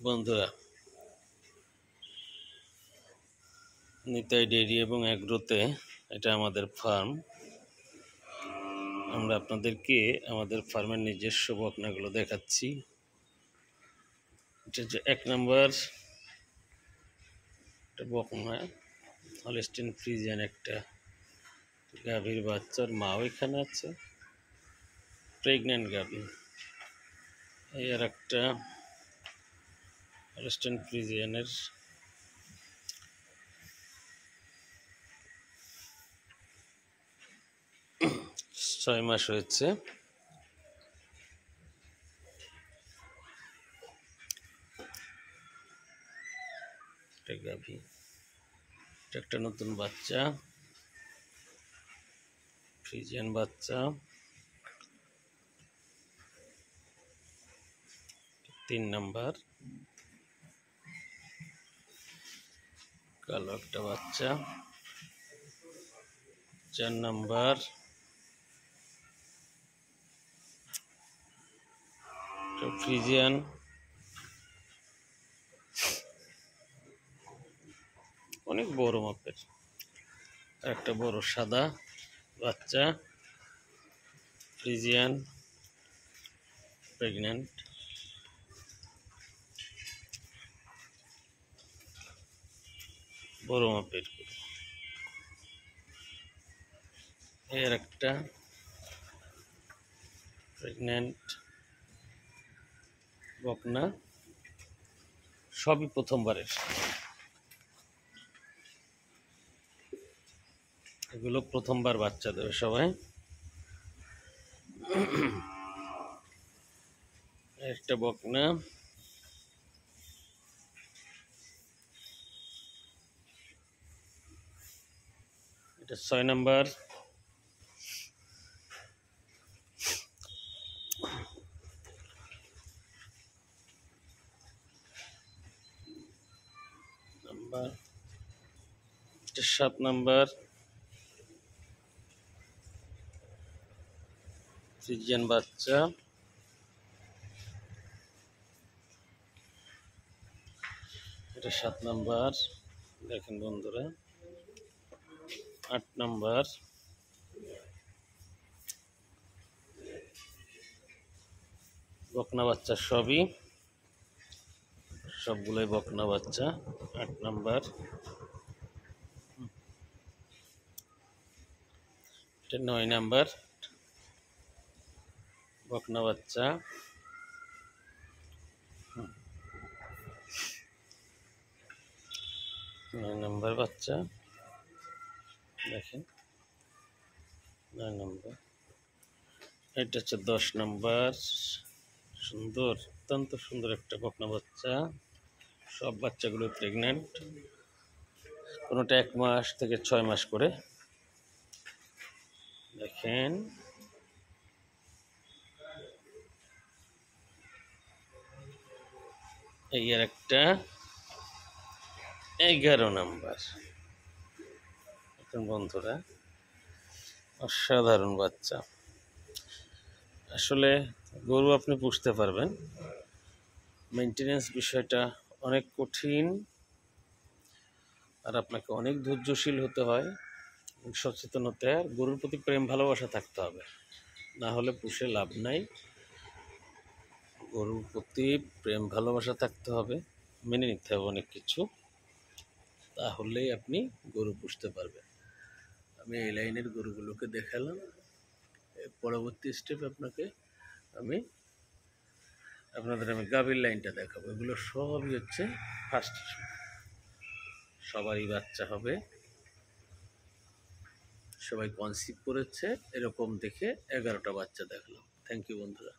বন্ধুরা, নিতাই ডেইরি এবং অ্যাগ্রোতে এটা আমাদের ফার্ম। আমরা আপনাদেরকে আমাদের ফার্মের নিজস্ব বকনাগুলো দেখাচ্ছি। এটা হচ্ছে 1 নম্বর বকনা, হলস্টিন ফ্রিজিয়ান একটা গাভীর বাচ্চার মাও এখানে আছে, প্রেগন্যান্ট গাভী। এই আর একটা হলস্টিন ফ্রিজিয়ানের 6 মাস হয়েছে। গাভী, একটা নতুন বাচ্চা, ফ্রিজিয়ান বাচ্চা। 3 নম্বর কালো একটা বাচ্চা। 4 নম্বর ফ্রিজিয়ান, অনেক বড় মাপের। একটা বড় সাদা বাচ্চা, ফ্রিজিয়ান, প্রেগন্যান্ট। বড় মাপের। এর একটা প্রেগন্যান্ট বকনা, সবই প্রথমবারের। এগুলো প্রথমবার বাচ্চা দেবে সবাই। একটা বকনা, এটা 6 নম্বর। এটা 7 নম্বর ফ্রিজিয়ান বাচ্চা। এটা 7 নম্বর। দেখেন বন্ধুরা, 8 নম্বর বকনা বাচ্চা, সবগুলোই বকনা বাচ্চা। 8 নম্বর। এটা 9 নম্বর বকনা বাচ্চা। 9 নম্বর বাচ্চা, দেখেন 9 নম্বর। এটা হচ্ছে 10 নম্বর। সুন্দর, অত্যন্ত সুন্দর একটা বকনা বাচ্চা। সব বাচ্চাগুলো প্রেগন্যান্ট, কোনোটা 1 মাস থেকে 6 মাস করে। দেখেন এই আর একটা 11 নম্বর। এখন বন্ধুরা, অসাধারণ বাচ্চা। আসলে গরু আপনি পুষতে পারবেন, মেনটেনেন্স বিষয়টা অনেক কঠিন, আর আপনাকে অনেক ধৈর্যশীল হতে হয়, সচেতন হতে হয়, গরুর প্রতি প্রেম ভালোবাসা থাকতে হবে, না হলে পুষে লাভ নাই। গরুর প্রতি প্রেম ভালোবাসা থাকতে হবে, মেনে নিতে হবে অনেক কিছু, তাহলেই আপনি গরু পুষতে পারবেন। আমি এই লাইনের গরুগুলোকে দেখালাম। পরবর্তী স্টেপ আপনাদের আমি গাভীর লাইনটা দেখাবো। এগুলো সবই হচ্ছে ফার্স্ট, সবারই বাচ্চা হবে, সবাই কনসিভ করেছে। এরকম দেখে 11টা বাচ্চা দেখলাম। থ্যাংক ইউ বন্ধুরা।